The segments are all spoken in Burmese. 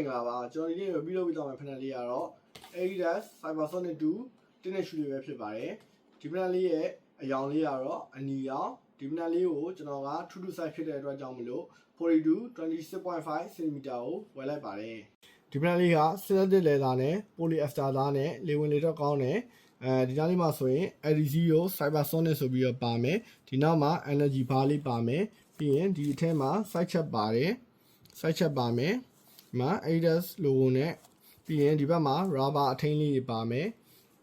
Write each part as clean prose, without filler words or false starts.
င်္ဂလာပါကျွန်တော်ဒီနေ့ပြီးတော့ပြီးတော့မှဖက်နယ်လေးကတော့ Adidas Cybersonic 2တင်းနဲ့ရှူလေးပဲဖြစ်ပါတယ်ဒီဖက်နယ်လေးရဲ့အယောင်လေးကတော့အနီရောင်ဒီဖက်နယ်လေးကိုကျွန်တော်ကထူးထူးဆိုင်ဖြစ်တဲ့အတွက်ကြောင့်မလို့ 42 26.5 cm ကိုဝယ်လိုက်ပါတယ်ဒီဖက်နယ်လေးက synthetic leather နဲ့ polyester သားနဲ့လေဝင်လေတော့ကောင်းတယ်ဒီကြားလေးမှာဆိုရင် ADC ကို Cybersonic ဆိုပြီးတော့ပါမယ်ဒီနောက်မှာ energy bar လေးပါမယ်ပြီးရင်ဒီအထက်မှာ side check ပါတယ် side check ပါမယ်ဒီမှာ Adidas logo နဲ့ပြီးရင်ဒီဘက်မှာ rubber အထင်းလေးတွေပါမယ်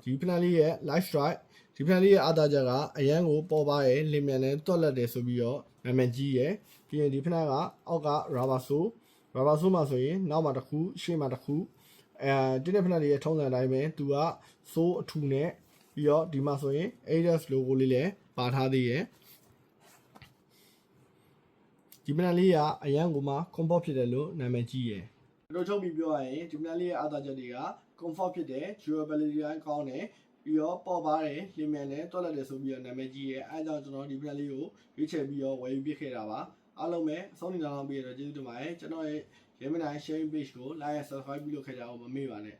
ဒီဖက်နယ်လေးရဲ့ light strike ဒီဖက်နယ်လေးရဲ့အားသာချက်ကအရန်ကိုပေါ်ပါရဲ့လင်မြန်နဲ့တွက်လက်တယ်ဆိုပြီးတော့နာမည်ကြီးရယ်ပြီးရင်ဒီဖက်နယ်ကအောက်က rubber sole မှာဆိုရင်နောက်မှာတစ်ခုရှေ့မှာတစ်ခုတင်းတဲ့ဖက်နယ်လေးရဲ့ထုံးစံအတိုင်းပဲသူက sole အထူနဲ့ပြီးတော့ဒီမှာဆိုရင် Adidas logo လေးလည်းပါထားသေးရယ်ဒီဖက်နယ်လေးကအရန်ကိုမှ comfort ဖြစ်တယ်လို့နာမည်ကြီးရယ်တို့ချုပ်ပြီးပြောရရင်ဒီဖက်နယ်လေးရဲ့အားသာချက်တွေက comfort ဖြစ်တယ် durability တိုင်းကောင်းတယ်ပြီးတော့ပေါ်ပါတယ်လင်မြန်နဲ့တွက်လက်တယ်ဆိုပြီးတော့နာမည်ကြီးရယ်အဲအကြောင်းကျွန်တော်ဒီဖက်နယ်လေးကိုရွေးချယ်ပြီးတော့ဝယ်ယူပြခဲ့တာပါအားလုံးပဲအဆုံးနေတောင်ပြီးတော့ကျေးဇူးတင်ပါတယ်ကျွန်တော်ရဲ့ရဲမနိုင် sharing page ကို like and subscribe ပြုလုပ်ခဲ့ကြအောင်မမေ့ပါနဲ့